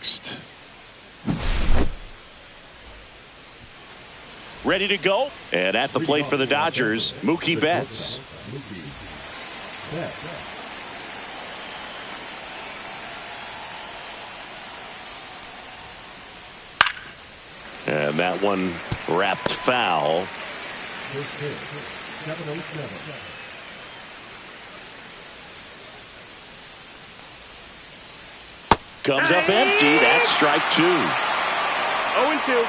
next. Ready to go. And at the plate for the Dodgers, Mookie Betts. And that one wrapped foul. Comes up empty. That's strike 2. 0-2.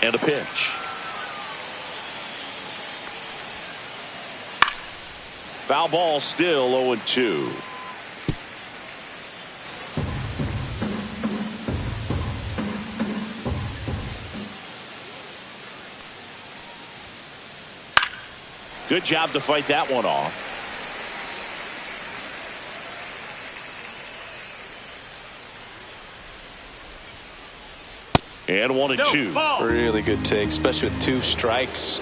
And a pitch. Foul ball, still 0-2. Good job to fight that one off. And 1-2. Really good take, especially with 2 strikes.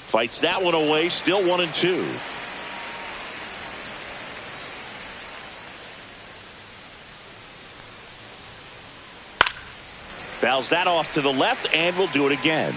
Fights that one away, still 1-2. Fouls that off to the left, and will do it again.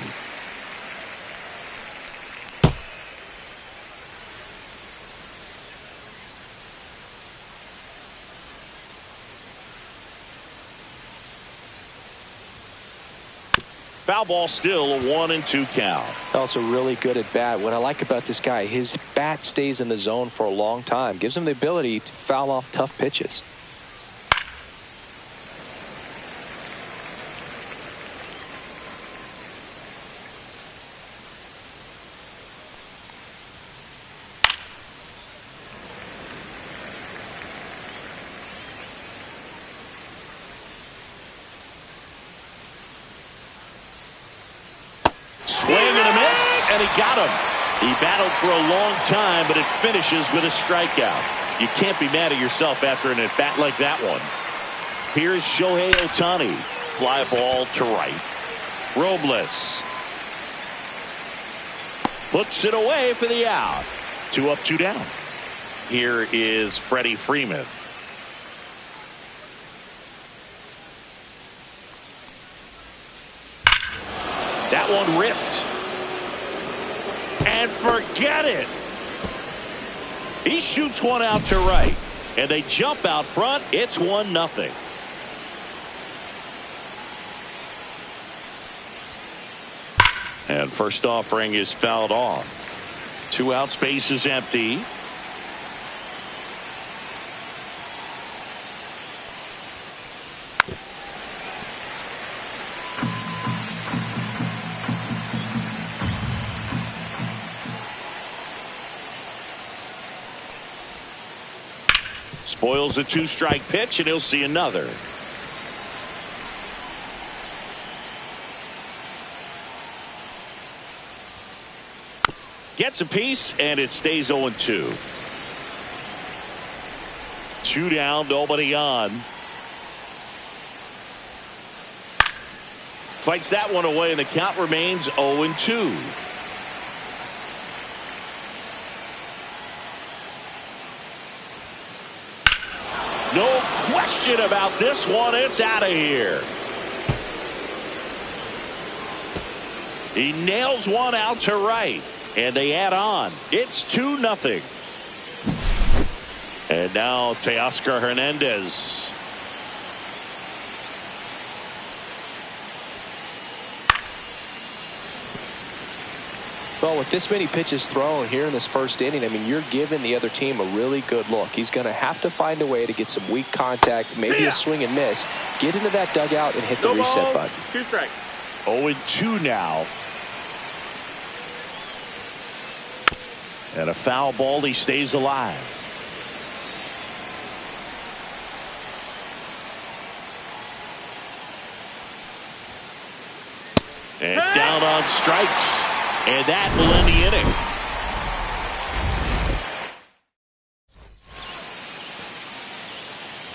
Foul ball, still a 1-2 count. Also really good at bat. What I like about this guy, his bat stays in the zone for a long time. Gives him the ability to foul off tough pitches. And he got him. He battled for a long time, but it finishes with a strikeout. You can't be mad at yourself after an at-bat like that one. Here's Shohei Ohtani. Fly ball to right. Robles puts it away for the out. 2 up, 2 down. Here is Freddie Freeman. That one ripped. And forget it. He shoots one out to right. And they jump out front. It's 1-0. And first offering is fouled off. 2 outs, base is empty. Spoils a 2-strike pitch, and he'll see another. Gets a piece, and it stays 0-2. 2 down, nobody on. Fights that one away, and the count remains 0-2. No question about this one. It's out of here. He nails one out to right. And they add on. It's 2-0. And now Teoscar Hernandez. Well, with this many pitches thrown here in this first inning, I mean, you're giving the other team a really good look. He's going to have to find a way to get some weak contact, maybe a swing and miss, get into that dugout and hit the reset button. 2 strikes. 0-2 now. And a foul ball. He stays alive. And down on strikes. And that will end the inning.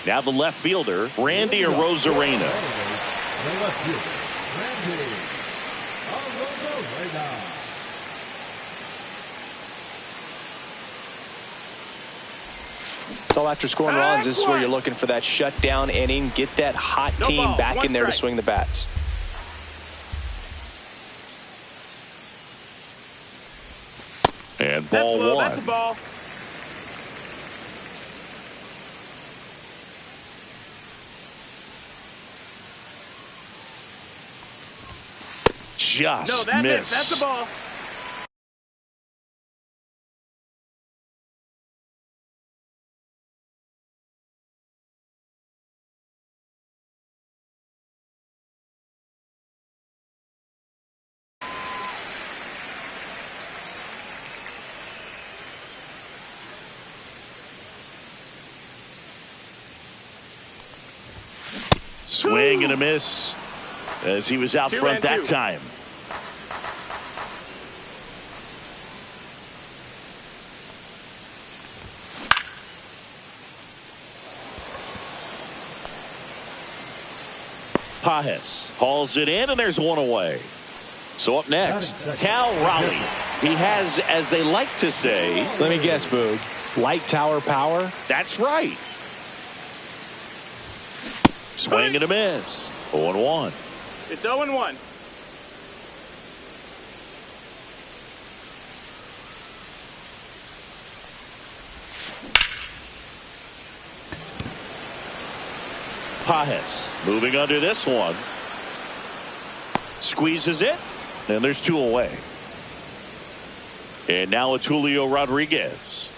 Now the left fielder, Randy Arozarena. The left fielder, Randy Arozarena. So after scoring runs, this is where you're looking for that shutdown inning. Get that hot team back in there to swing the bats. And ball That's low. one. That's a ball. Just No, that missed. That's a ball. Swing and a miss as he was out front that time. Pajes hauls it in, and there's one away. So up next, Cal Raleigh. He has, as they like to say, let me guess, Boog, light tower power? That's right. Swing and a miss. 0-1. It's 0-1. Pajes moving under this one. Squeezes it, and there's two away. And now it's Julio Rodriguez.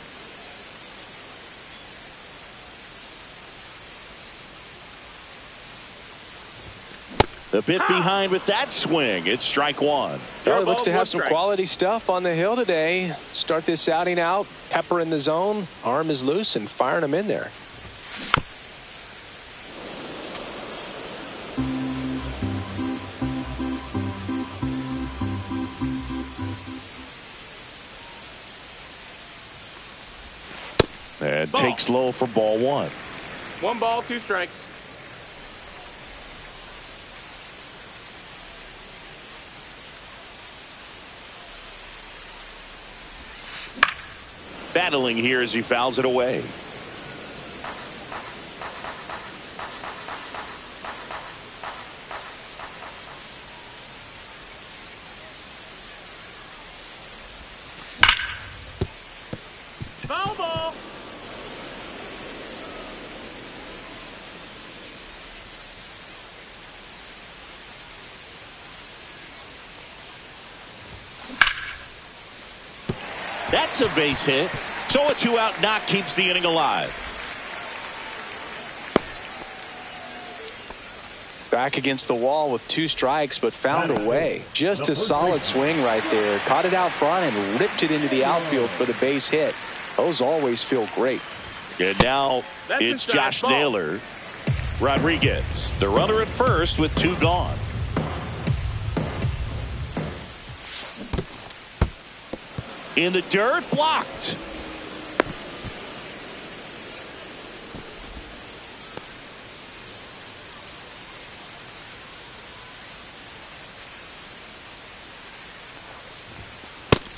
A bit behind with that swing. It's strike one. Charlie looks to have some quality stuff on the hill today. Start this outing out. Pepper in the zone. Arm is loose and firing him in there. And takes low for ball one. 1 ball, 2 strikes. Battling here as he fouls it away. Foul ball. That's a base hit. So a 2-out knock keeps the inning alive. Back against the wall with 2 strikes, but found a way. Just a solid swing right there. Caught it out front and ripped it into the outfield for the base hit. Those always feel great. And now it's Josh Naylor. Rodriguez, the runner at first with 2 gone. In the dirt, blocked.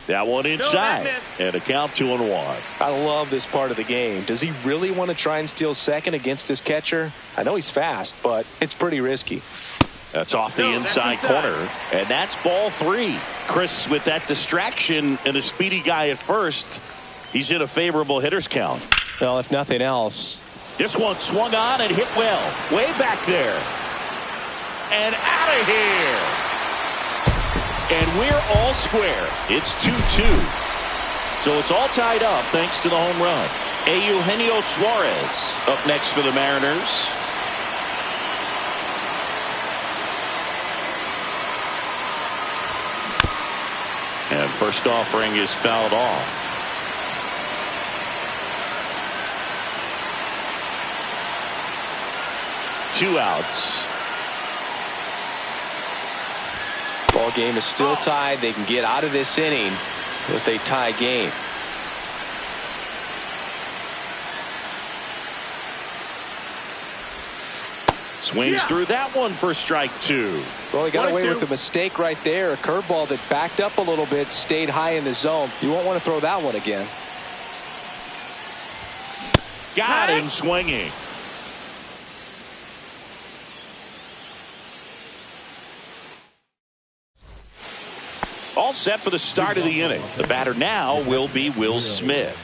That one inside, and a count 2-1. I love this part of the game. Does he really want to try and steal second against this catcher? I know he's fast, but it's pretty risky. That's off the inside corner, and that's ball 3. Chris, with that distraction and a speedy guy at first, he's in a favorable hitter's count. Well, if nothing else. This one swung on and hit well. Way back there. And out of here. And we're all square. It's 2-2. So it's all tied up thanks to the home run. Eugenio Suarez up next for the Mariners. And first offering is fouled off. Two outs. Ball game is still tied. They can get out of this inning with a tie game. Swings through that one for strike 2. Well, he got away with a mistake right there. A curveball that backed up a little bit, stayed high in the zone. You won't want to throw that one again. Got him swinging. All set for the start of the inning. The batter now will be Will Smith.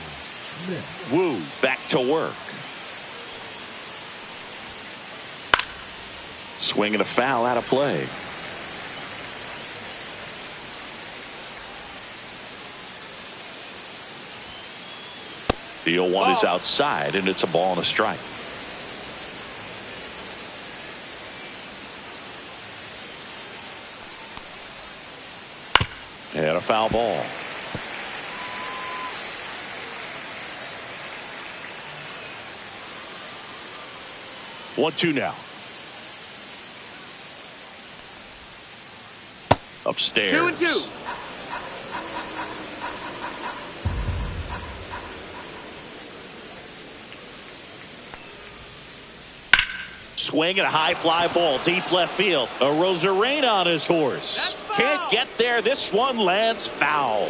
Wu back to work. Swing and a foul out of play. The 0-1 is outside, and it's a ball and a strike. And a foul ball. One-two now. Upstairs. 2-2. Swing and a high fly ball deep left field. A Rosarena on his horse. Can't get there. This one lands foul.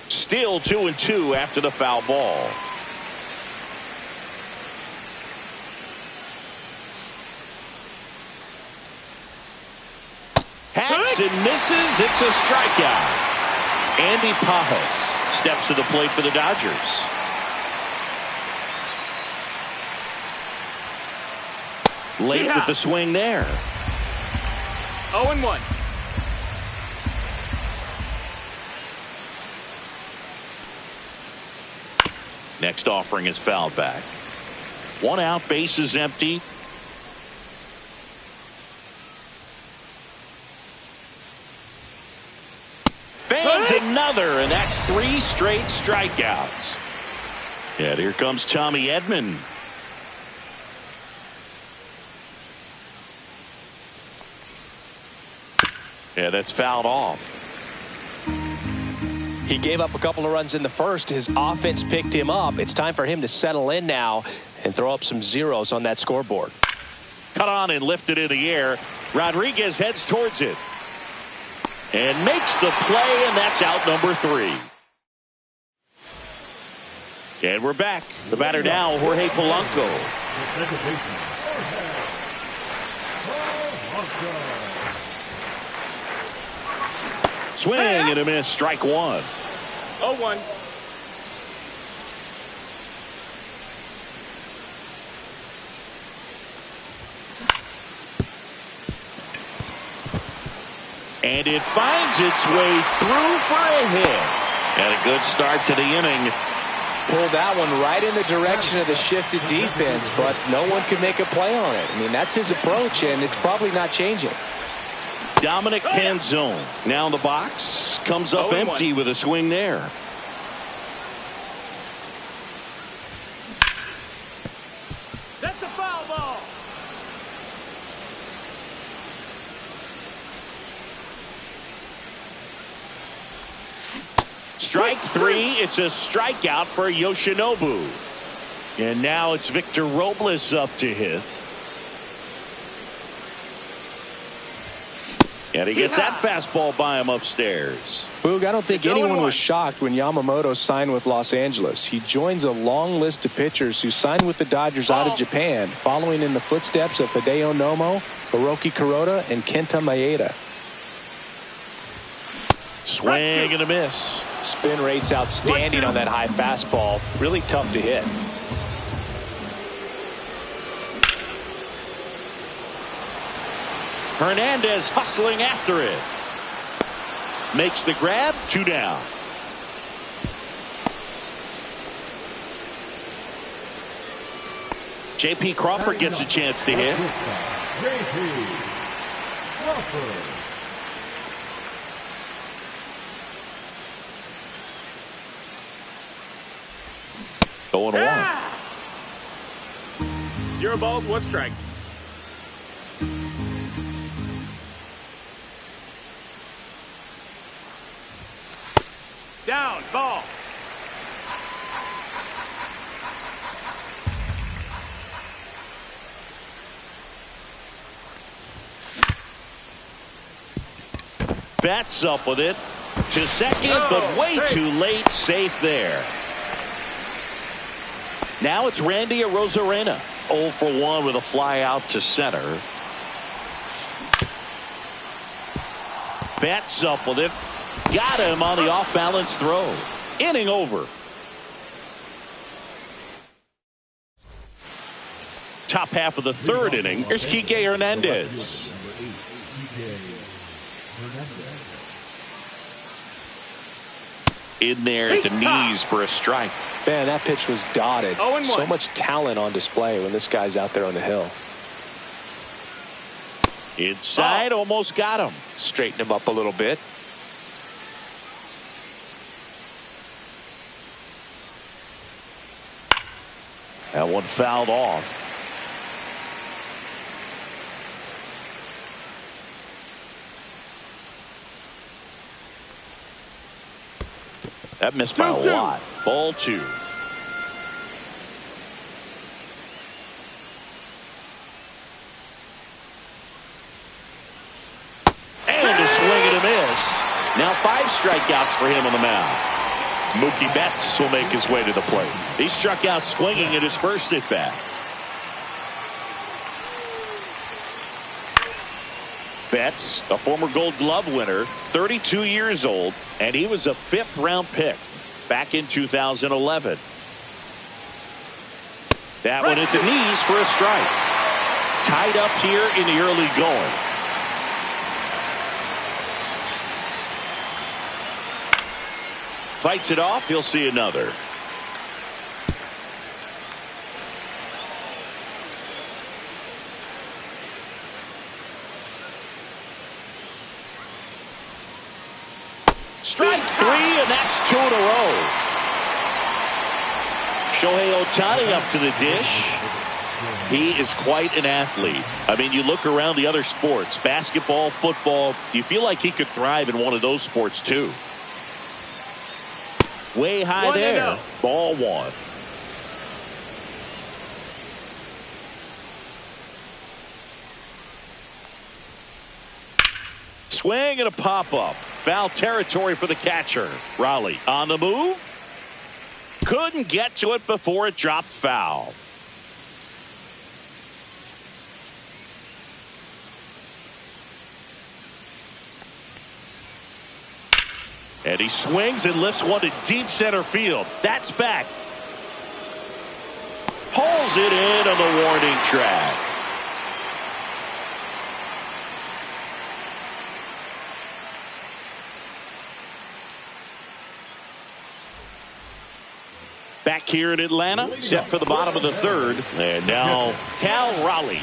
Still 2-2 after the foul ball. Hacks and misses. It's a strikeout. Andy Pajas steps to the plate for the Dodgers. Late with the swing there. 0-1. Next offering is fouled back. One out, base is empty. Fans another, and that's 3 straight strikeouts. Yeah, here comes Tommy Edman. Yeah, that's fouled off. He gave up a couple of runs in the first. His offense picked him up. It's time for him to settle in now and throw up some zeros on that scoreboard. Cut on and lifted in the air. Rodriguez heads towards it. And makes the play, and that's out number 3. And we're back. The batter now, Jorge Polanco. Swing and a miss, strike 1. 0-1. And it finds its way through for a hit. And a good start to the inning. Pulled that one right in the direction of the shifted defense, but no one could make a play on it. I mean, that's his approach, and it's probably not changing. Dominic Panzone now in the box. Comes up empty with a swing there. That's a foul ball. Strike 3. It's a strikeout for Yoshinobu. And now it's Victor Robles up to hit. And he gets that fastball by him upstairs. Boog, I don't think anyone was shocked when Yamamoto signed with Los Angeles. He joins a long list of pitchers who signed with the Dodgers out of Japan, following in the footsteps of Hideo Nomo, Hiroki Kuroda, and Kenta Maeda. Swing and a miss. Spin rate's outstanding on that high fastball. Really tough to hit. Hernandez hustling after it. Makes the grab. 2 down. J.P. Crawford gets a chance to hit. J.P. Crawford. 0-1. 0 balls, 1 strike. Down, ball. Bats up with it to second, but way too late. Safe there. Now it's Randy Arozarena. 0 for 1 with a fly out to center. Bats up with it. Got him on the off-balance throw. Inning over. Top half of the 3rd inning. Here's Kike Hernandez. In there at the knees for a strike. Man, that pitch was dotted. So much talent on display when this guy's out there on the hill. Inside, almost got him. Straighten him up a little bit. That one fouled off. That missed by a lot. Ball 2. And a swing and a miss. Now 5 strikeouts for him on the mound. Mookie Betts will make his way to the plate. He struck out swinging at his first at bat. Betts, a former Gold Glove winner, 32 years old, and he was a 5th-round pick back in 2011. That one at the knees for a strike. Tied up here in the early going. Fights it off. He'll see another. Strike 3, and that's 2 in a row. Shohei Ohtani up to the dish. He is quite an athlete. I mean, you look around the other sports, basketball, football, you feel like he could thrive in one of those sports too. Way high there. Ball 1. Swing and a pop-up. Foul territory for the catcher. Raleigh on the move. Couldn't get to it before it dropped foul. And he swings and lifts one to deep center field. That's back. Pulls it in on the warning track. Back here in Atlanta, set for the bottom of the 3rd. And now Cal Raleigh.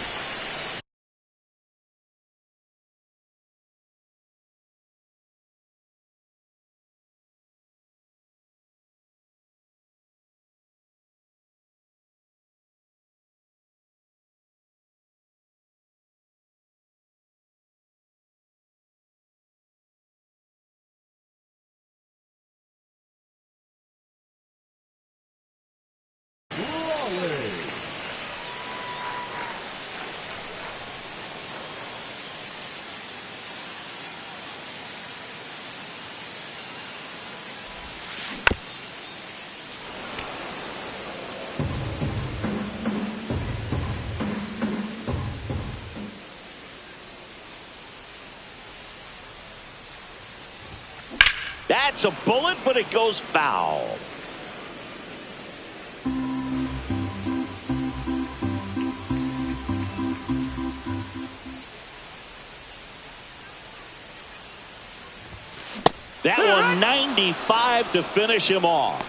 That's a bullet, but it goes foul. That one 95 to finish him off.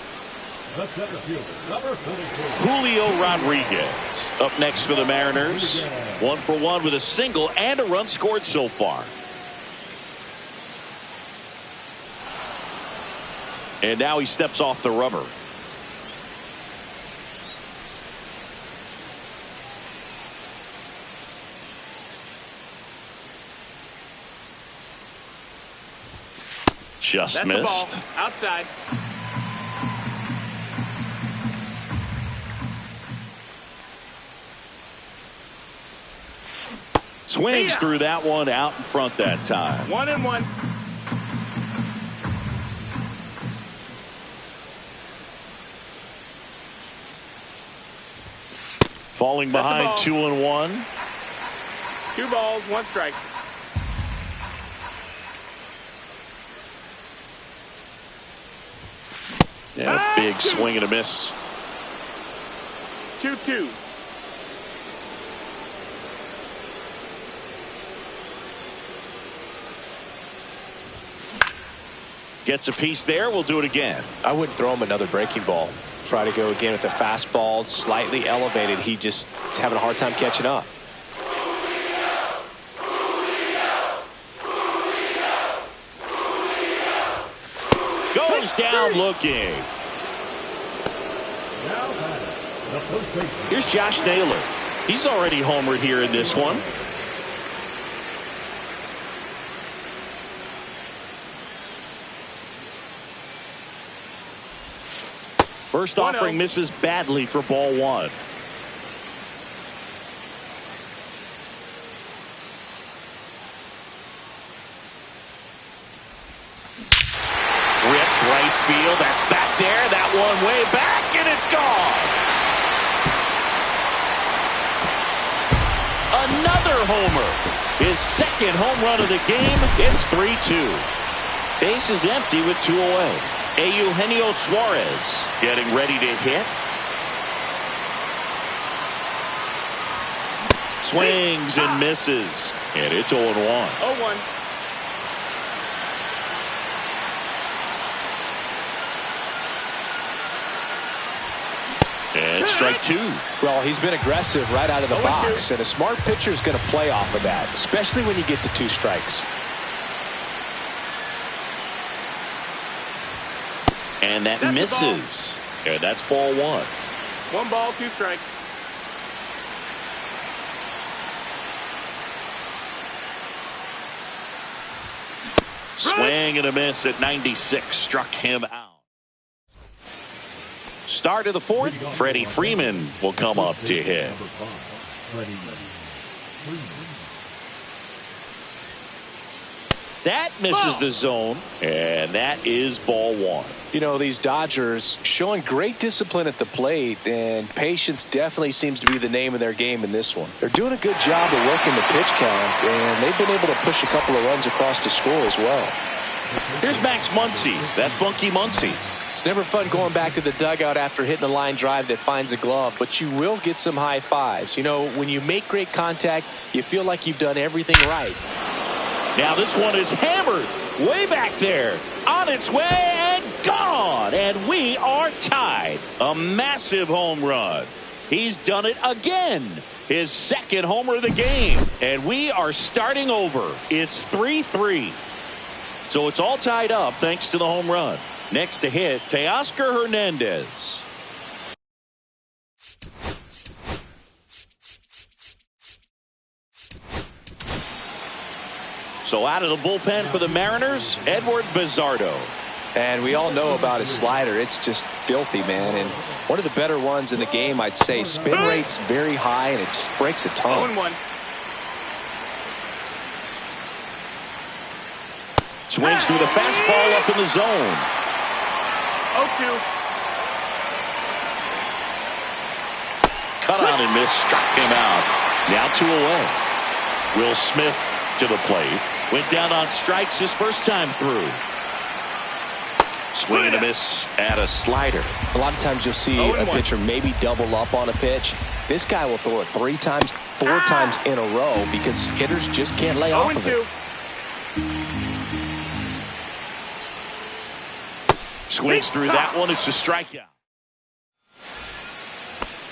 The center fielder, number 42. Julio Rodriguez up next for the Mariners. 1 for 1 with a single and a run scored so far. And now he steps off the rubber. Just That's missed. the ball. Outside. Swings through that one out in front that time. 1-1. Falling behind 2-1. 2 balls, 1 strike. And a big swing and a miss. 2-2. Gets a piece there. We'll do it again. I wouldn't throw him another breaking ball. Try to go again with the fastball, slightly elevated. He just is having a hard time catching up. Goes down looking. Now batting, the first baseman. Here's Josh Naylor. He's already homered here in this one. First offering misses badly for ball 1. Ripped right field. That's back there. That one way back, and it's gone. Another homer. His second home run of the game. It's 3-2. Base is empty with 2 away. Eugenio Suarez getting ready to hit. Swings and misses. And it's 0-1. 0-1. And strike 2. Well, he's been aggressive right out of the box, and a smart pitcher is going to play off of that, especially when you get to 2 strikes. And that misses. And that's ball 1. 1 ball, 2 strikes. Swing and a miss at 96. Struck him out. Start of the 4th. Freddie Freeman will come up to hit. Number 5, Freddie Freeman. That misses the zone, and that is ball 1. You know, these Dodgers showing great discipline at the plate, and patience definitely seems to be the name of their game in this one. They're doing a good job of working the pitch count, and they've been able to push a couple of runs across to score as well. Here's Max Muncy, that funky Muncy. It's never fun going back to the dugout after hitting a line drive that finds a glove, but you will get some high fives. You know, when you make great contact, you feel like you've done everything right. Now this one is hammered way back there, on its way and gone, and we are tied. A massive home run. He's done it again. His second homer of the game, and we are starting over. It's 3-3. So it's all tied up thanks to the home run. Next to hit, Teoscar Hernandez. So out of the bullpen for the Mariners, Edward Bizardo. And we all know about his slider. It's just filthy, man. And one of the better ones in the game, I'd say. Spin rate's very high, and it just breaks a ton. 0-1. Swings through the fastball up in the zone. 0-2. Cut on and miss, struck him out. Now 2 away. Will Smith to the plate. Went down on strikes his first time through. Swing and a miss at a slider. A lot of times you'll see a pitcher maybe double up on a pitch. This guy will throw it 3 times, 4 times in a row because hitters just can't lay off of it. 0-2. Swings through that one. It's a strikeout.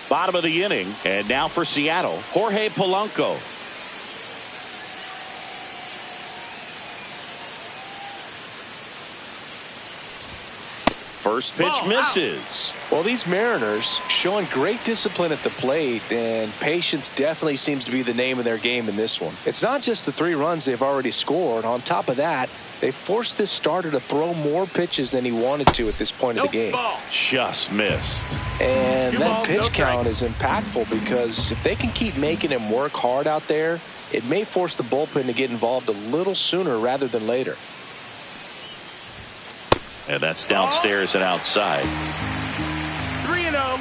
Bottom of the inning. And now for Seattle, Jorge Polanco. First pitch misses. Well, these Mariners showing great discipline at the plate, and patience definitely seems to be the name of their game in this one. It's not just the 3 runs they've already scored. On top of that, they forced this starter to throw more pitches than he wanted to at this point of the game. Just missed. And that pitch count is impactful because if they can keep making him work hard out there, it may force the bullpen to get involved a little sooner rather than later. And that's downstairs and outside. 3-0.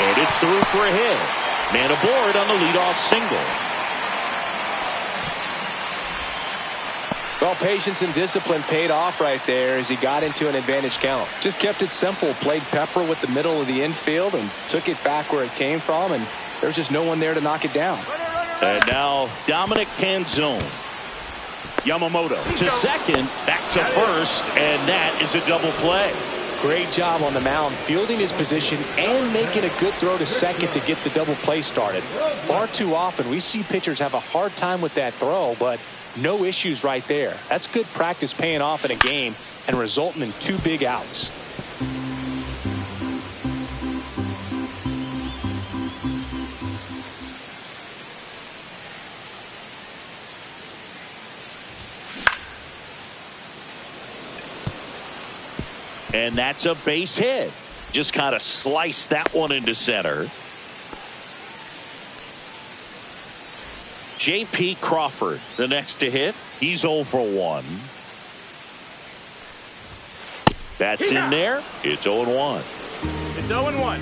And it's through for a hit. Man aboard on the leadoff single. Well, patience and discipline paid off right there as he got into an advantage count. Just kept it simple, played pepper with the middle of the infield and took it back where it came from, and there's just no one there to knock it down. And now Dominic Canzone. Yamamoto to second, back to first, and that is a double play. Great job on the mound, fielding his position and making a good throw to second to get the double play started. Far too often we see pitchers have a hard time with that throw, but no issues right there. That's good practice paying off in a game and resulting in 2 big outs. And that's a base hit. Just kind of sliced that one into center. J.P. Crawford, the next to hit. He's 0 for 1. That's in there. It's 0-1. It's 0-1.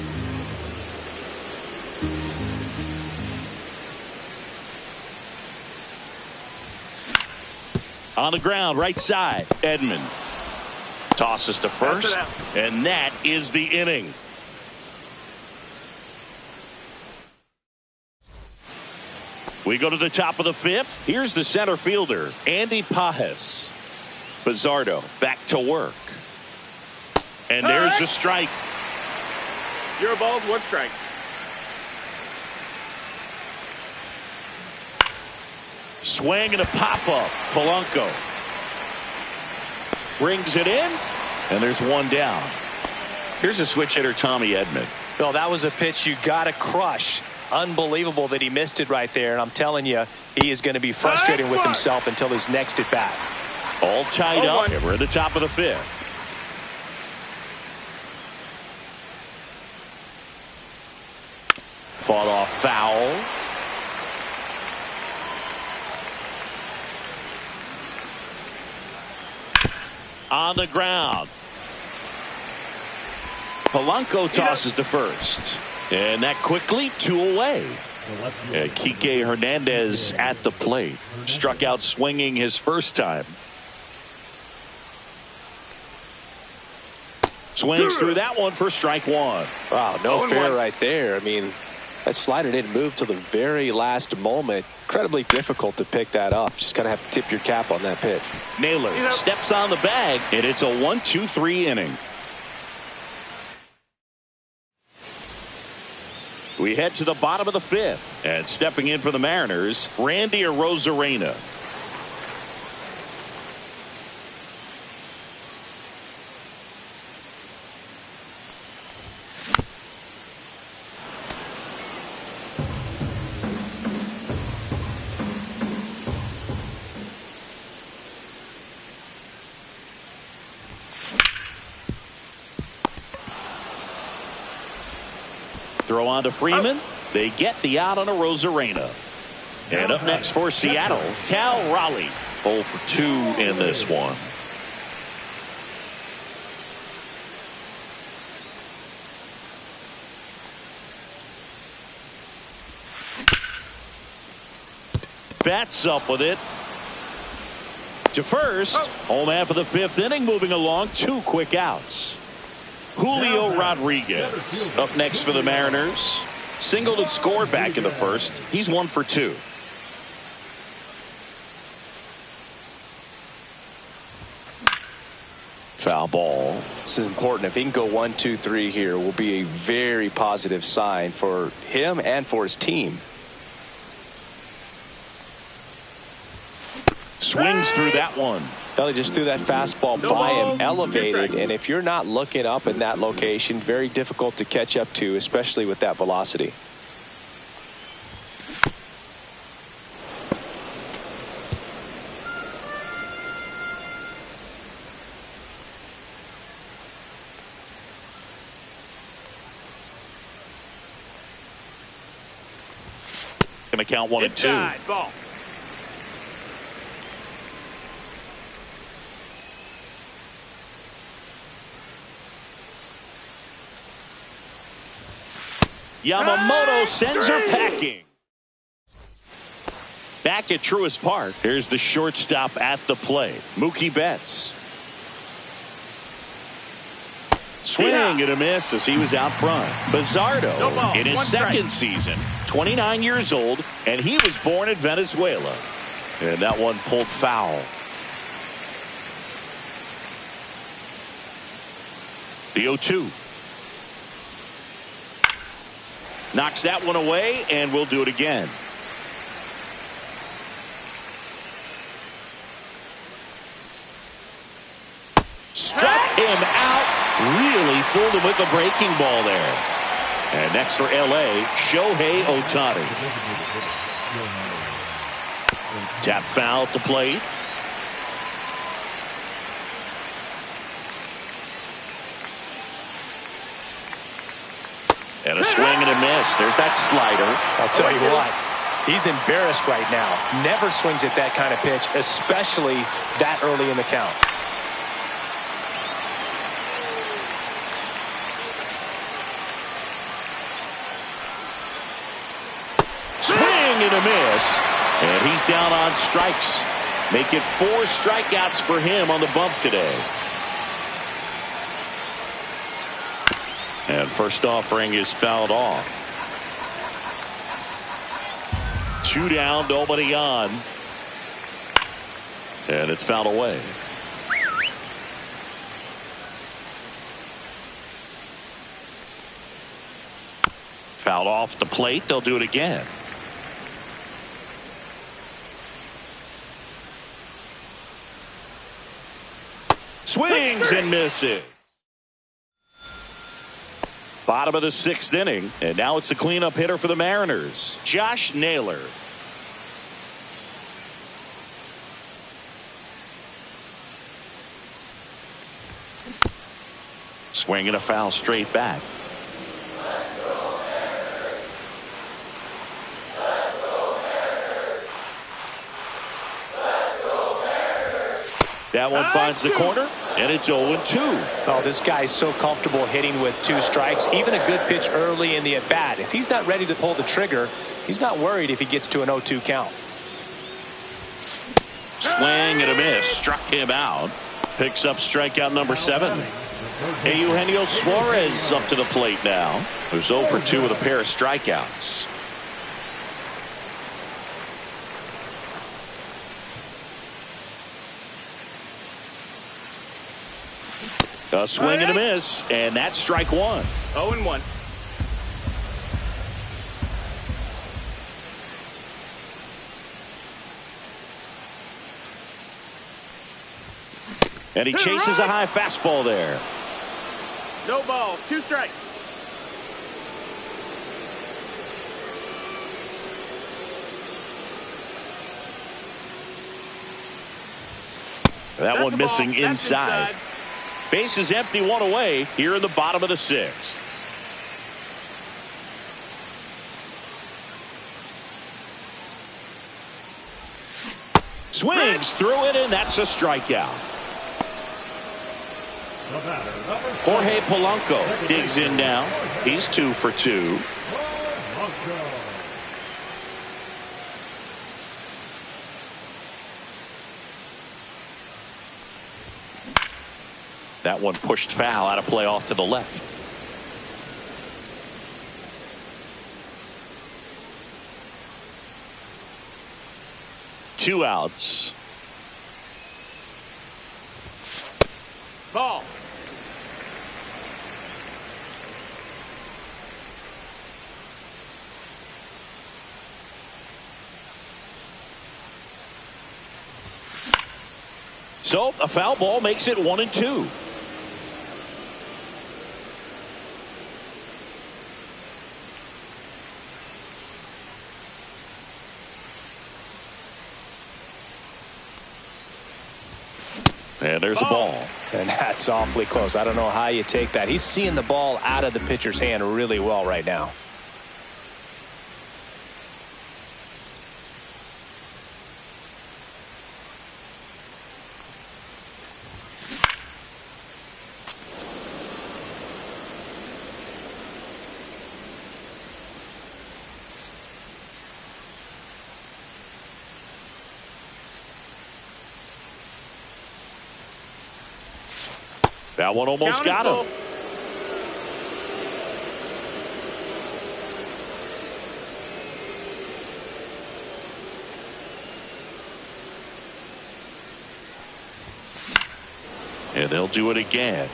On the ground, right side. Edman tosses to first, and that is the inning. We go to the top of the 5th. Here's the center fielder, Andy Pajes. Bizzardo back to work. And there's the strike. 0 balls, 1 strike. Swing and a pop-up. Polanco brings it in, and there's 1 down. Here's a switch hitter, Tommy Edman. Well, that was a pitch you got to crush. Unbelievable that he missed it right there, and I'm telling you, he is going to be frustrated with himself until his next at bat. All tied up, and we're at the top of the 5th. Fought off foul. On the ground. Polanco tosses to first. And that quickly 2 away. Kike Hernandez at the plate. Struck out swinging his first time. Swings through that one for strike 1. Wow, no fair right there. I mean, that slider didn't move till the very last moment. Incredibly difficult to pick that up. Just kind of have to tip your cap on that pitch. Naylor steps on the bag, and it's a 1-2-3 inning. We head to the bottom of the 5th, and stepping in for the Mariners, Randy Arozarena. Throw on to Freeman. They get the out on a Arozarena. And up next for Seattle, Cal Raleigh. 0 for 2 in this one. Bats up with it. To first. Home half of the 5th inning, moving along. 2 quick outs. Julio Rodriguez up next for the Mariners. Singled and scored back in the first. He's 1 for 2. Foul ball. This is important. If he can go 1, 2, 3 here, will be a very positive sign for him and for his team. Swings through that one. Well, he just threw that fastball by him, elevated, and if you're not looking up in that location, very difficult to catch up to, especially with that velocity. Going to count 1 and 2. Ball. Yamamoto sends her packing. Back at Truist Park, here's the shortstop at the plate, Mookie Betts. Swing and a miss as he was out front. Bizzardo in his second season, 29 years old, and he was born in Venezuela. And that one pulled foul. The 0-2. Knocks that one away, and we'll do it again. Struck him out. Really fooled him with the breaking ball there. And next for L.A., Shohei Ohtani. Tap foul at the plate. And a swing and a miss. There's that slider. I'll tell you what, he's embarrassed right now. Never swings at that kind of pitch, especially that early in the count. Swing and a miss. And he's down on strikes. Make it 4 strikeouts for him on the bump today. And first offering is fouled off. 2 down, nobody on. And it's fouled away. Fouled off the plate. They'll do it again. Swings and misses. Bottom of the 6th inning, and now it's the cleanup hitter for the Mariners, Josh Naylor. Swinging a foul straight back. That one finds the corner, and it's 0-2. Oh, this guy's so comfortable hitting with 2 strikes. Even a good pitch early in the at-bat. If he's not ready to pull the trigger, he's not worried if he gets to an 0-2 count. Swing and a miss. Struck him out. Picks up strikeout number 7. Hey, Eugenio Suarez up to the plate now. Who's 0 for 2 with a pair of strikeouts. A swing and a miss, and that's strike 1. 0-1. And he chases a high fastball there. No balls, 2 strikes. That one missing inside. Base is empty, 1 away here in the bottom of the 6th. Swings through it, and that's a strikeout. Jorge Polanco digs in now. He's 2 for 2. That one pushed foul, out of play off to the left. Two outs. Ball. So a foul ball makes it 1-2. And there's a ball. And that's awfully close. I don't know how you take that. He's seeing the ball out of the pitcher's hand really well right now. That one almost got him. And they'll do it again.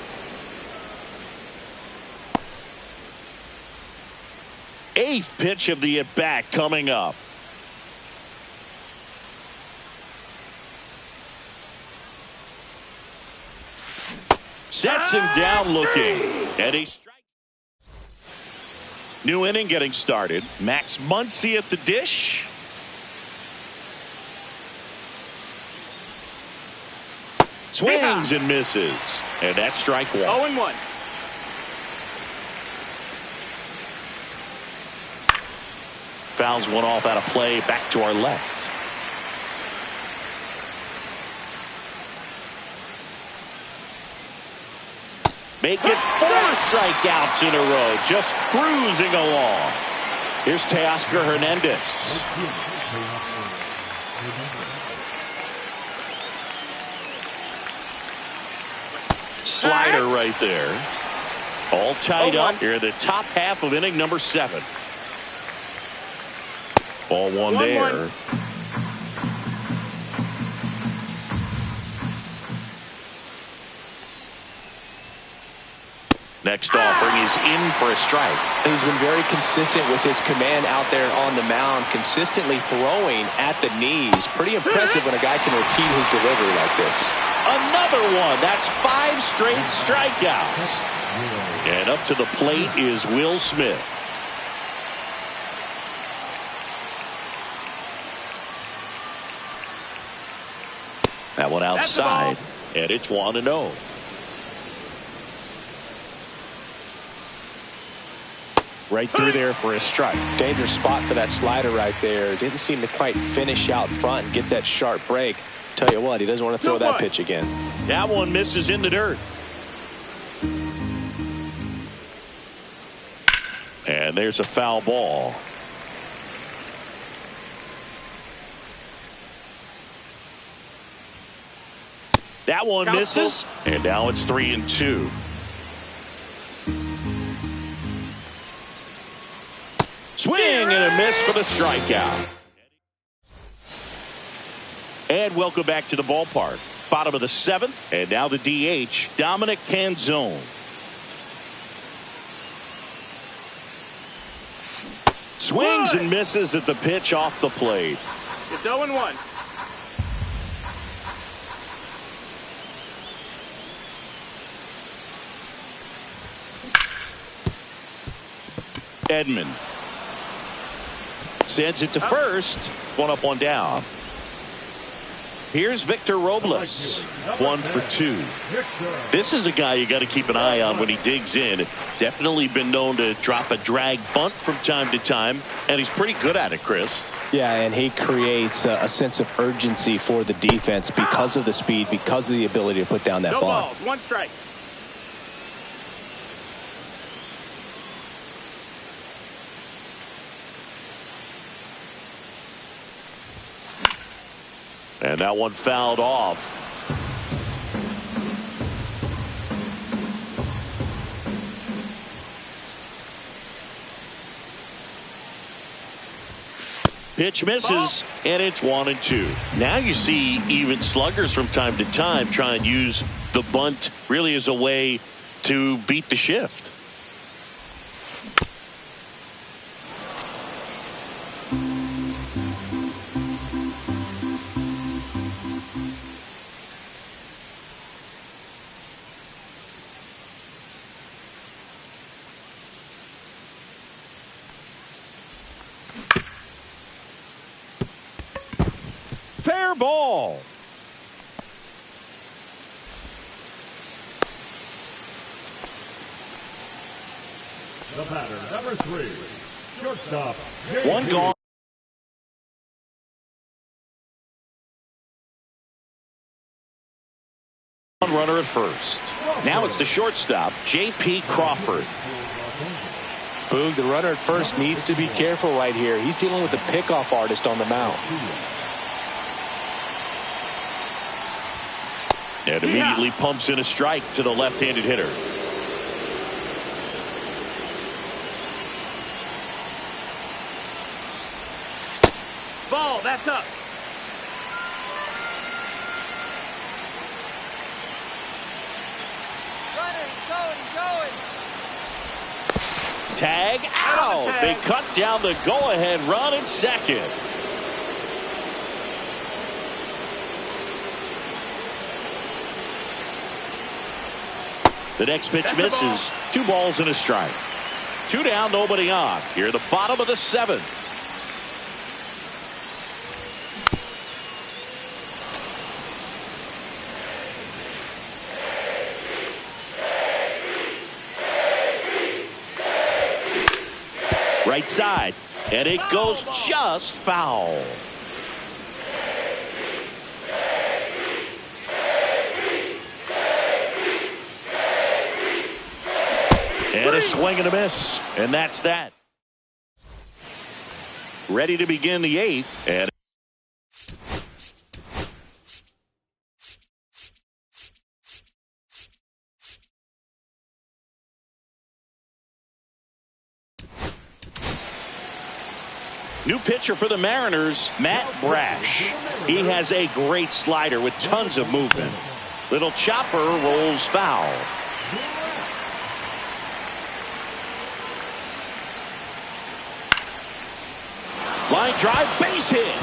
Eighth pitch of the at-bat coming up. Sets him down looking. And he strikes. New inning getting started. Max Muncy at the dish. Swings and misses. And that's strike one. 0-1. Fouls one off out of play. Back to our left. Make it 4 strikeouts in a row. Just cruising along. Here's Teoscar Hernandez. Slider right there. All tied up here in the top half of inning number 7. Ball one there. Next offering is in for a strike. He's been very consistent with his command out there on the mound, consistently throwing at the knees. Pretty impressive when a guy can repeat his delivery like this. Another one. That's 5 straight strikeouts. And up to the plate is Will Smith. That one outside, and it's 1-0. Right through there for a strike. Dangerous spot for that slider right there. Didn't seem to quite finish out front and get that sharp break. Tell you what, he doesn't want to throw that pitch again. That one misses in the dirt. And there's a foul ball. That one misses. And now it's 3-2. Swing and a miss for the strikeout. And welcome back to the ballpark. Bottom of the 7th, and now the DH, Dominic Canzone. Swings and misses at the pitch off the plate. It's 0-1. Edman sends it to first. 1 up, 1 down. Here's Victor Robles. 1 for 2. This is a guy you got to keep an eye on when he digs in. Definitely been known to drop a drag bunt from time to time, and he's pretty good at it, Chris. Yeah, and he creates a sense of urgency for the defense because of the speed, because of the ability to put down that No bunt. balls, 1 strike. And that one fouled off. Pitch misses, and it's 1-2. Now you see even sluggers from time to time try and use The bunt really is a way to beat the shift. Fair ball. The batter, number 3, shortstop. One gone. Runner at first. Now it's the shortstop, J.P. Crawford. Boog, the runner at first needs to be careful right here. He's dealing with the pickoff artist on the mound. And immediately pumps in a strike to the left-handed hitter. Ball, that's up. Runner, he's going, he's going. Tag out. They cut down the go-ahead run at second. The next pitch misses. 2 balls and a strike. 2 down, nobody on. Here at the bottom of the 7th. Right side, and it goes just foul. And a swing and a miss, and that's that. Ready to begin the 8th, and new pitcher for the Mariners, Matt Brash. He has a great slider with tons of movement. Little chopper rolls foul. Line drive, base hit.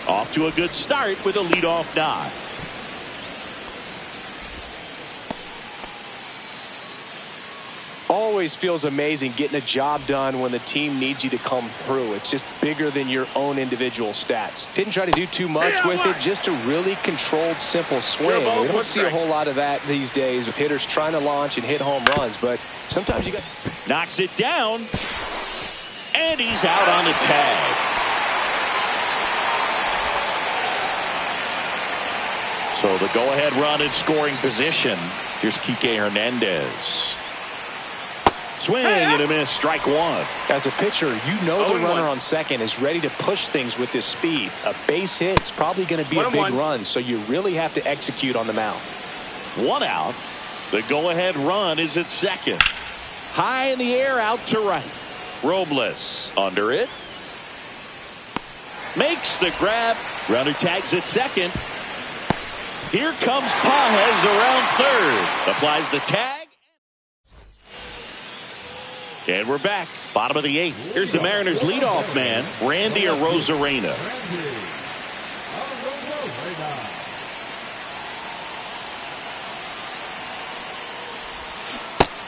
Off to a good start with a leadoff nod. Always feels amazing getting a job done when the team needs you to come through. It's just bigger than your own individual stats. Didn't try to do too much with it, just a really controlled, simple swing. We don't see a whole lot of that these days with hitters trying to launch and hit home runs, but sometimes you got... Knocks it down, and he's out on the tag. So the go-ahead run in scoring position. Here's Kike Hernandez. Swing and a miss, strike 1. As a pitcher, you know the runner on second is ready to push things with this speed. A base hit's probably going to be a big run, so you really have to execute on the mound. 1 out. The go-ahead run is at second. High in the air, out to right. Robles under it. Makes the grab. Runner tags at second. Here comes Pages around third. Applies the tag. And we're back. Bottom of the 8th. Here's the Mariners leadoff man, Randy Arozarena.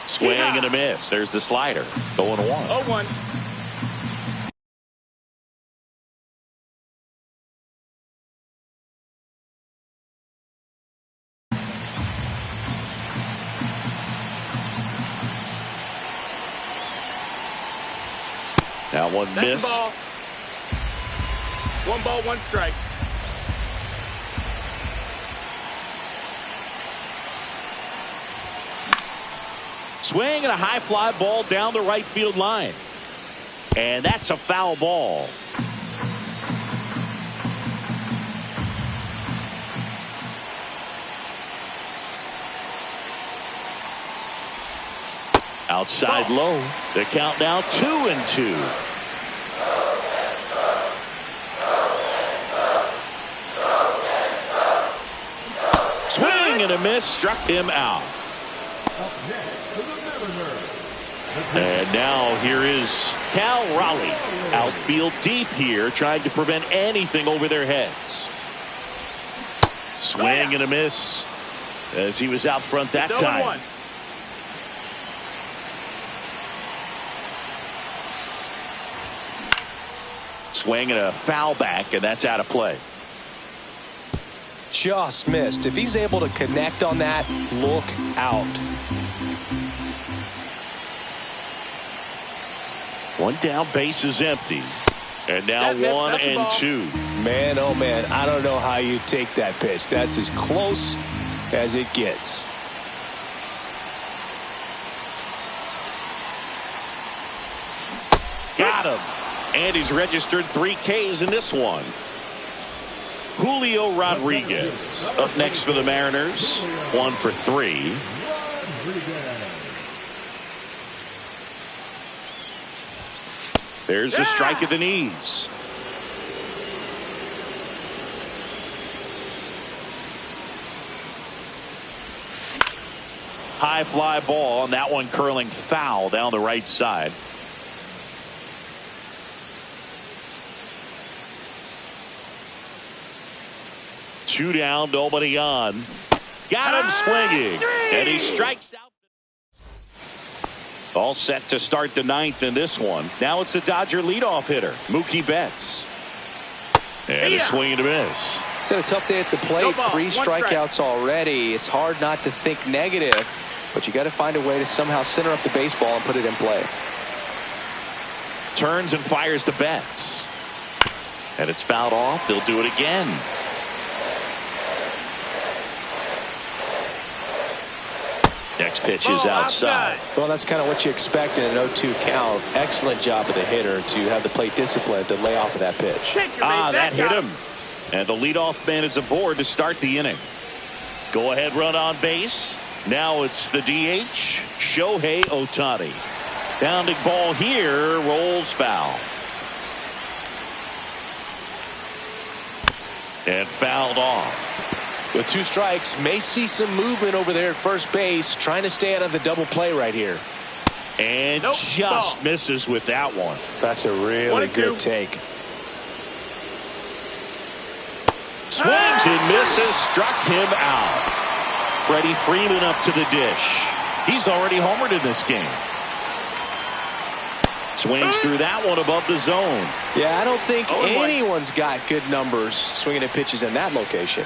Swing and a miss. There's the slider. 0-1. 0-1. Now one missed. Ball. 1 ball, 1 strike. Swing and a high fly ball down the right field line. And that's a foul ball. Outside low. The count now 2-2. swing and a miss, struck him out. Up next to the Mariners. And now here is Cal Raleigh. Outfield deep here, trying to prevent anything over their heads. Swing and a miss as he was out front that time. Swing and a foul back, and that's out of play. Just missed. If he's able to connect on that, look out. One down, base is empty. And now 1-2. Man, oh man, I don't know how you take that pitch. That's as close as it gets. Got him. And he's registered 3 Ks in this one. Julio Rodriguez up next for the Mariners. 1 for 3. There's a strike at the knees. High fly ball, and that one curling foul down the right side. Two down, nobody on. Got him swinging, and he strikes out. All set to start the 9th in this one. Now it's the Dodger leadoff hitter, Mookie Betts. And a swing and a miss. It's had a tough day at the plate. 3 strikeouts already. It's hard not to think negative, but you got to find a way to somehow center up the baseball and put it in play. Turns and fires to Betts. And it's fouled off. They'll do it again. Next pitch is outside. Well, that's kind of what you expect in an 0-2 count. Excellent job of the hitter to have the plate discipline to lay off of that pitch. That hit him. And the leadoff man is aboard to start the inning. Go ahead run on base. Now it's the DH, Shohei Ohtani. Bounding ball here, rolls foul. And fouled off. With 2 strikes, may see some movement over there at first base, trying to stay out of the double play right here. And just misses with that one. That's a really good take. Swings and misses, struck him out. Freddie Freeman up to the dish. He's already homered in this game. Swings through that one above the zone. Yeah, I don't think anyone's got good numbers swinging at pitches in that location.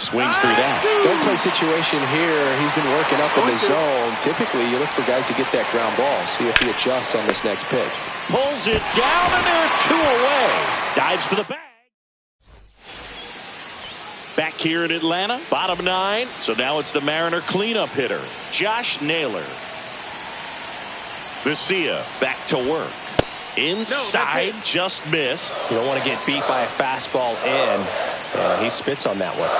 Swings through that. Don't play situation here. He's been working up in the zone. Typically, you look for guys to get that ground ball. See if he adjusts on this next pitch. Pulls it down, and there are 2 away. Dives for the bag. Back here in Atlanta, bottom 9. So now it's the Mariner cleanup hitter, Josh Naylor. Garcia back to work. Inside, just missed. You don't want to get beat by a fastball in. He spits on that one.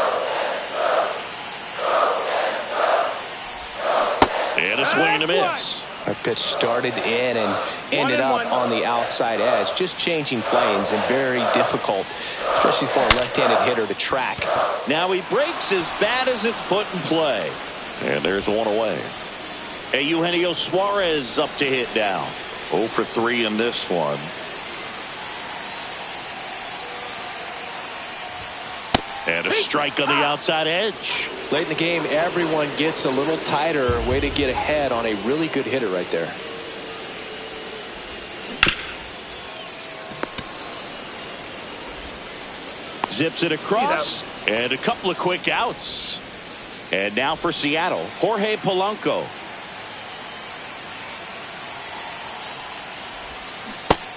And a swing and a miss. That pitch started in and ended up on the outside edge. Just changing planes and very difficult, especially for a left-handed hitter to track. Now he breaks as bad as it's put in play. And there's 1 away. Eugenio Suarez up to hit now. 0 for 3 in this one. And a strike on the outside edge. Late in the game, everyone gets a little tighter. Way to get ahead on a really good hitter right there. Zips it across. And a couple of quick outs. And now for Seattle, Jorge Polanco.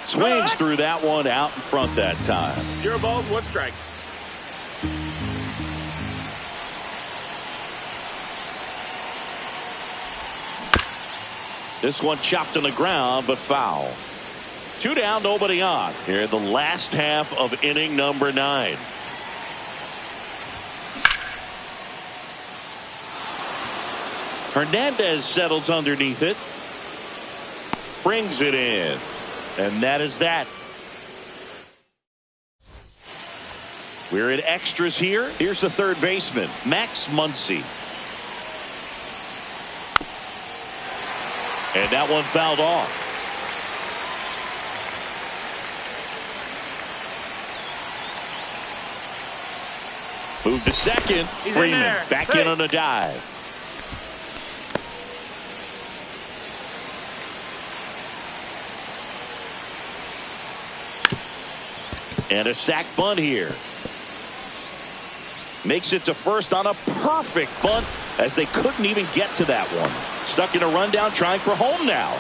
Swings through that one out in front that time. 0 balls, 1 strike. This one chopped on the ground, but foul. 2 down, nobody on. Here in the last half of inning number 9. Hernandez settles underneath it. Brings it in. And that is that. We're in extras here. Here's the third baseman, Max Muncy. And that one fouled off. Move to second. Freeman back in on a dive. And a sack bunt here. Makes it to first on a perfect bunt as they couldn't even get to that one. Stuck in a rundown trying for home now.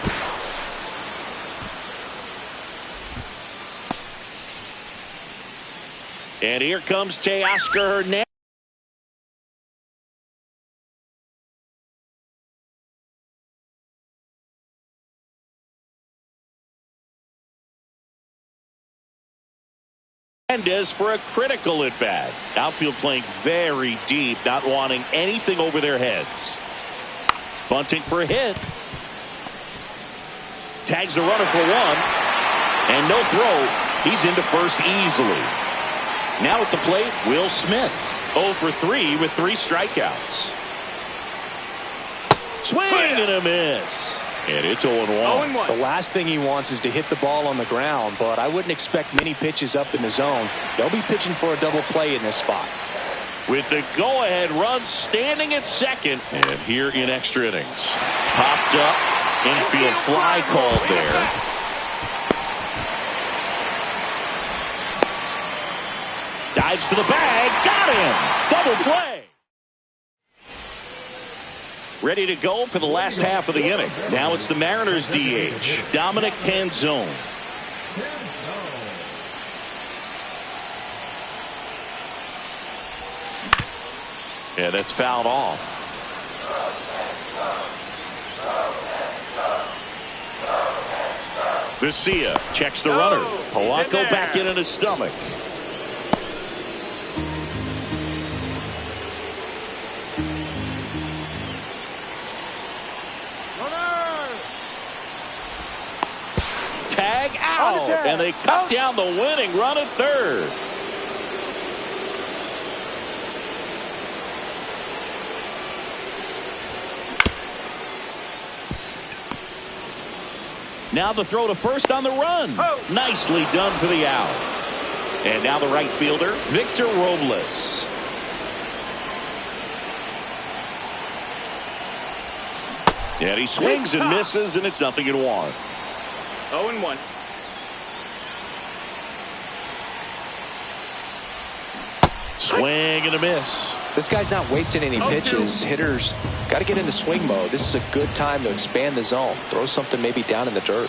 And here comes Teoscar Hernandez. For a critical at bat. Outfield playing very deep, not wanting anything over their heads. Bunting for a hit. Tags the runner for one. And no throw. He's into first easily. Now at the plate, Will Smith. 0 for 3 with 3 strikeouts. Swing and a miss. And it's 0-1. The last thing he wants is to hit the ball on the ground, but I wouldn't expect many pitches up in the zone. They'll be pitching for a double play in this spot. With the go-ahead run standing at second, and here in extra innings. Popped up, infield fly called there. Dives to the bag, got him! Double play! Ready to go for the last half of the inning. Now it's the Mariners DH, Dominic Canzone. Yeah, that's fouled off. Garcia checks the runner. Polanco back in his stomach. Tag out, and they cut down the winning run at third. Now the throw to first on the run. Nicely done for the out. And now the right fielder, Victor Robles. And he swings and misses, and it's 0-1. 0-1. Swing and a miss. This guy's not wasting any pitches. Hitters got to get into swing mode. This is a good time to expand the zone. Throw something maybe down in the dirt.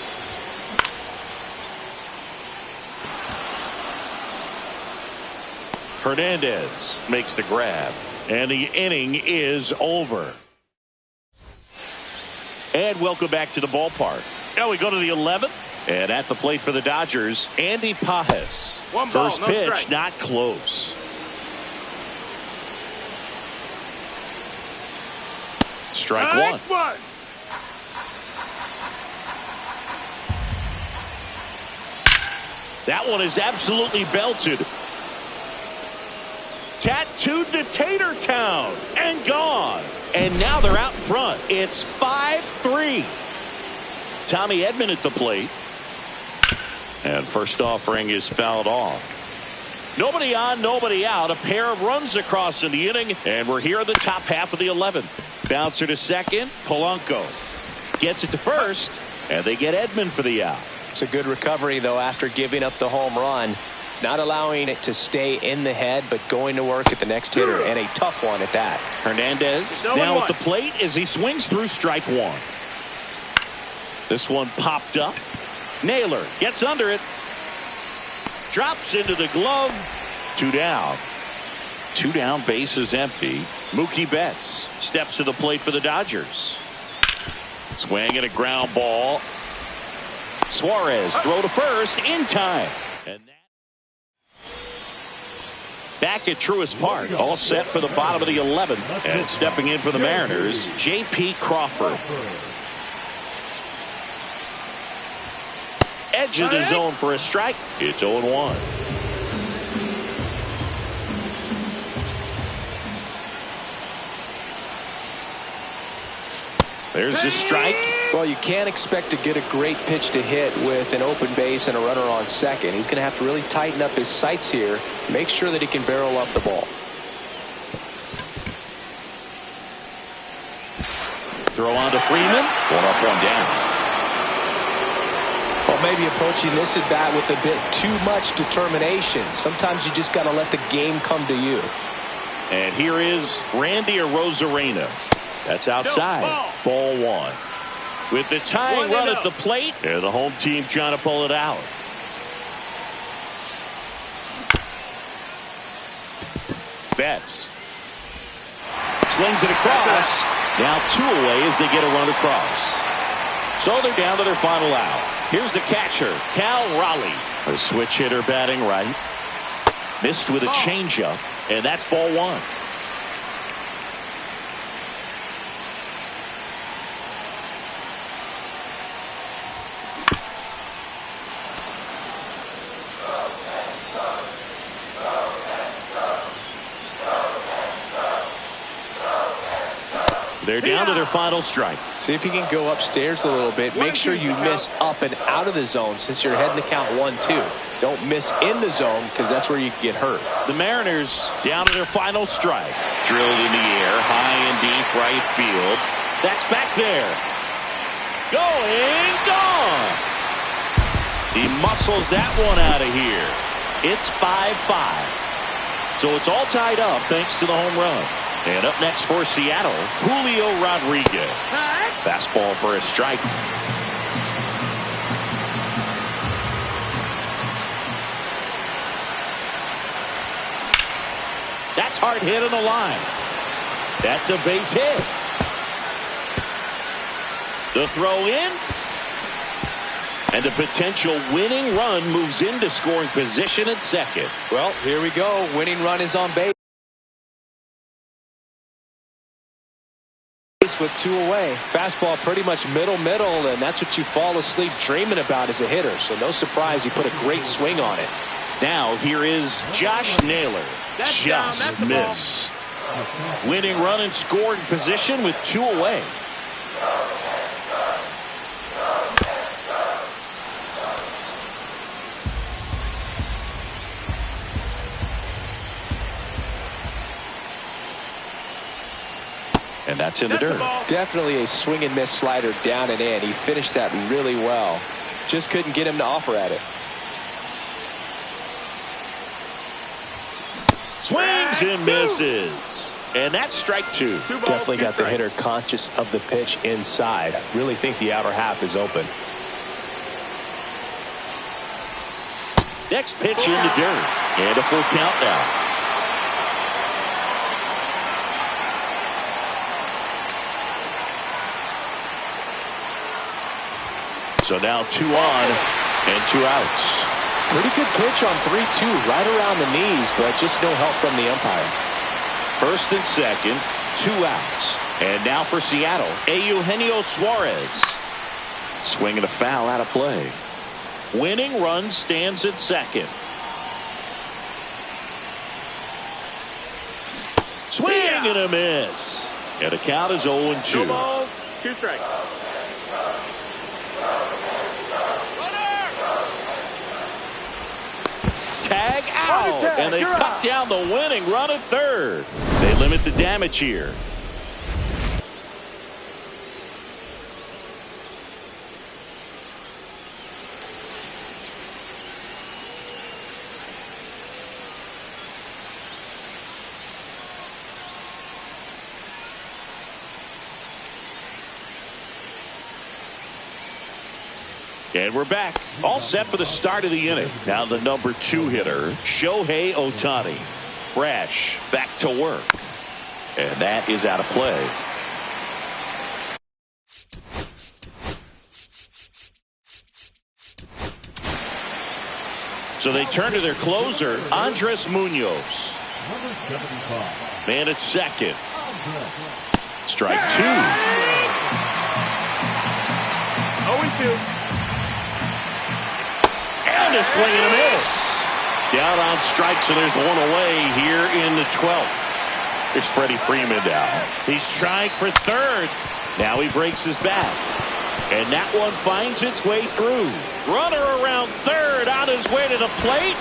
Hernandez makes the grab. And the inning is over. And welcome back to the ballpark. Now we go to the 11th. And at the plate for the Dodgers, Andy Pages. First pitch, not close. Strike one. That one is absolutely belted. Tattooed to Tater Town and gone. And now they're out in front. It's 5-3. Tommy Edman at the plate. And first offering is fouled off. Nobody on, nobody out. A pair of runs across in the inning. And we're here in the top half of the 11th. Bouncer to second. Polanco gets it to first. And they get Edman for the out. It's a good recovery, though, after giving up the home run. Not allowing it to stay in the head, but going to work at the next hitter, and a tough one at that. Hernandez now at the plate as he swings through strike one. This one popped up. Naylor gets under it. Drops into the glove. 2 down. 2 down, base is empty. Mookie Betts steps to the plate for the Dodgers. Swing and a ground ball. Suarez throw to first in time. And back at Truist Park, all set for the bottom of the 11th. And stepping in for the Mariners, J.P. Crawford. Edge of the zone for a strike. It's 0-1. There's the strike. Well, you can't expect to get a great pitch to hit with an open base and a runner on second. He's going to have to really tighten up his sights here, make sure that he can barrel up the ball. Throw on to Freeman. One up, one down. Well, maybe approaching this at bat with a bit too much determination. Sometimes you just got to let the game come to you. And here is Randy Arozarena. That's outside. Ball one. With the tying run at the plate, and the home team trying to pull it out. Betts slings it across. Now 2 away as they get a run across. So they're down to their final out. Here's the catcher, Cal Raleigh. A switch hitter batting right. Missed with a changeup, and that's ball one. They're down to their final strike. See if you can go upstairs a little bit. Make sure you miss up and out of the zone since you're heading to count 1-2. Don't miss in the zone because that's where you can get hurt. The Mariners down to their final strike. Drilled in the air, high and deep right field. That's back there. Going, gone. He muscles that one out of here. It's 5-5. So it's all tied up thanks to the home run. And up next for Seattle, Julio Rodriguez. Fastball for a strike. That's hard hit on the line. That's a base hit. The throw in. And a potential winning run moves into scoring position at second. Well, here we go. Winning run is on base. With 2 away. Fastball pretty much middle, and that's what you fall asleep dreaming about as a hitter. So no surprise he put a great swing on it. Now here is Josh Naylor. Just missed. Winning run in scoring position with 2 away. And that's in the dirt. Definitely a swing and miss slider down and in. He finished that really well. Just couldn't get him to offer at it. Swings and misses. And that's strike 2. Definitely got the hitter conscious of the pitch inside. Really think the outer half is open. Next pitch in the dirt. And a full count now. So now 2 on and 2 outs. Pretty good pitch on 3-2, right around the knees, but just no help from the umpire. First and second, 2 outs. And now for Seattle, Eugenio Suarez. Swinging a foul out of play. Winning run stands at second. Swing and a miss. And the count is 0-2. 2 balls, 2 strikes. Tag out, and they cut down the winning run at third. They limit the damage here. And we're back. All set for the start of the inning. Now the number 2 hitter, Shohei Ohtani. Brash back to work. And that is out of play. So they turn to their closer, Andres Munoz. Man at second. Strike 2. 0-2. And a swing and a miss. Down on strikes, and there's 1 away here in the 12th. Here's Freddie Freeman down. He's trying for third. Now he breaks his bat. And that one finds its way through. Runner around third on his way to the plate.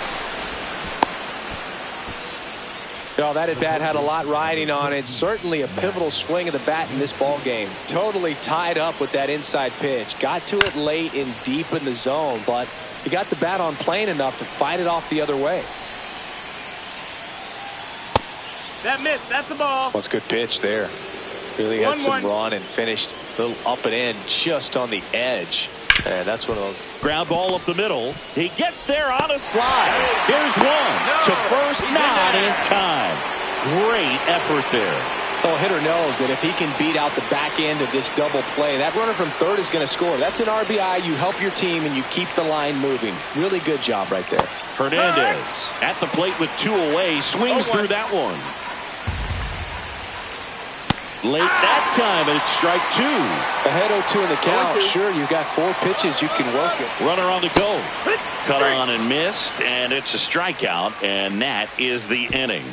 No, that at bat had a lot riding on it. Certainly a pivotal swing of the bat in this ball game. Totally tied up with that inside pitch. Got to it late and deep in the zone, but he got the bat on plane enough to fight it off the other way. That missed. That's a ball. That's a good pitch there. Really had some run and finished a little up and in just on the edge. And that's one of those. Ground ball up the middle. He gets there on a slide. Here's one to first, not in time. Great effort there. Oh, hitter knows that if he can beat out the back end of this double play, that runner from third is going to score. That's an RBI. You help your team and you keep the line moving. Really good job right there. Hernandez at the plate with 2 away. Swings through that one. Late that time, and it's strike 2. Ahead 0-2 in the count. Sure, you've got 4 pitches. You can work it. Runner on the go. Cut on and missed, and it's a strikeout, and that is the inning.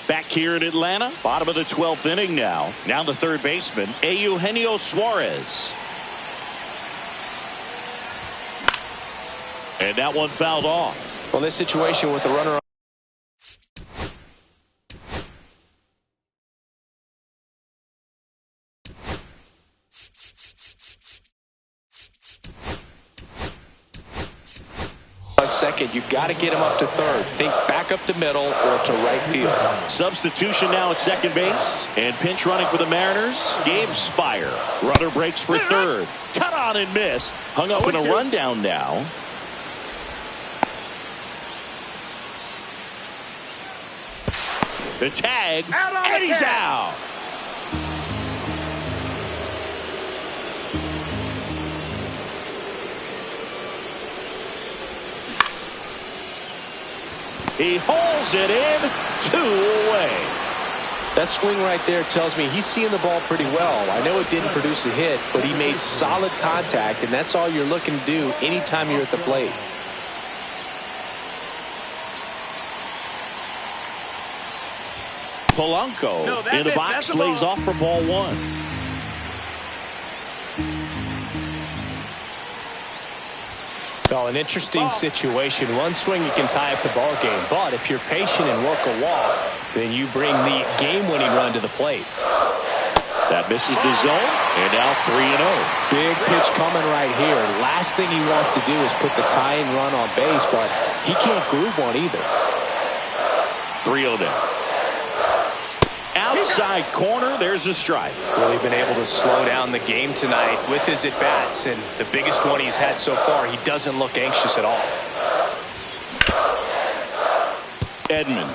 Back here in Atlanta, bottom of the 12th inning now. Now the third baseman, Eugenio Suarez. And that one fouled off. Well, this situation with the runner. Second, you've got to get him up to third. Think back up the middle or to right field. Substitution now at second base. And pinch running for the Mariners, Gabe Spire. Runner breaks for third. Cut on and miss. Hung up in a rundown now. The tag, and he's out. He hauls it in, 2 away. That swing right there tells me he's seeing the ball pretty well. I know it didn't produce a hit, but he made solid contact, and that's all you're looking to do anytime you're at the plate. Polanco in the box, lays off for ball 1. Well, an interesting situation. One swing you can tie up the ball game, but if you're patient and work a walk, then you bring the game-winning run to the plate. That misses the zone, and now 3-0. Big pitch coming right here. Last thing he wants to do is put the tying run on base, but he can't groove one either. 3-0 now. Outside corner, there's a strike. Really been able to slow down the game tonight with his at-bats, and the biggest one he's had so far, he doesn't look anxious at all. Edman.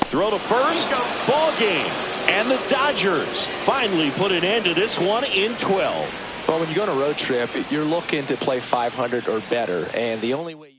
Throw to first, ball game. And the Dodgers finally put an end to this one in 12. Well, when you go on a road trip, you're looking to play 500 or better, and the only way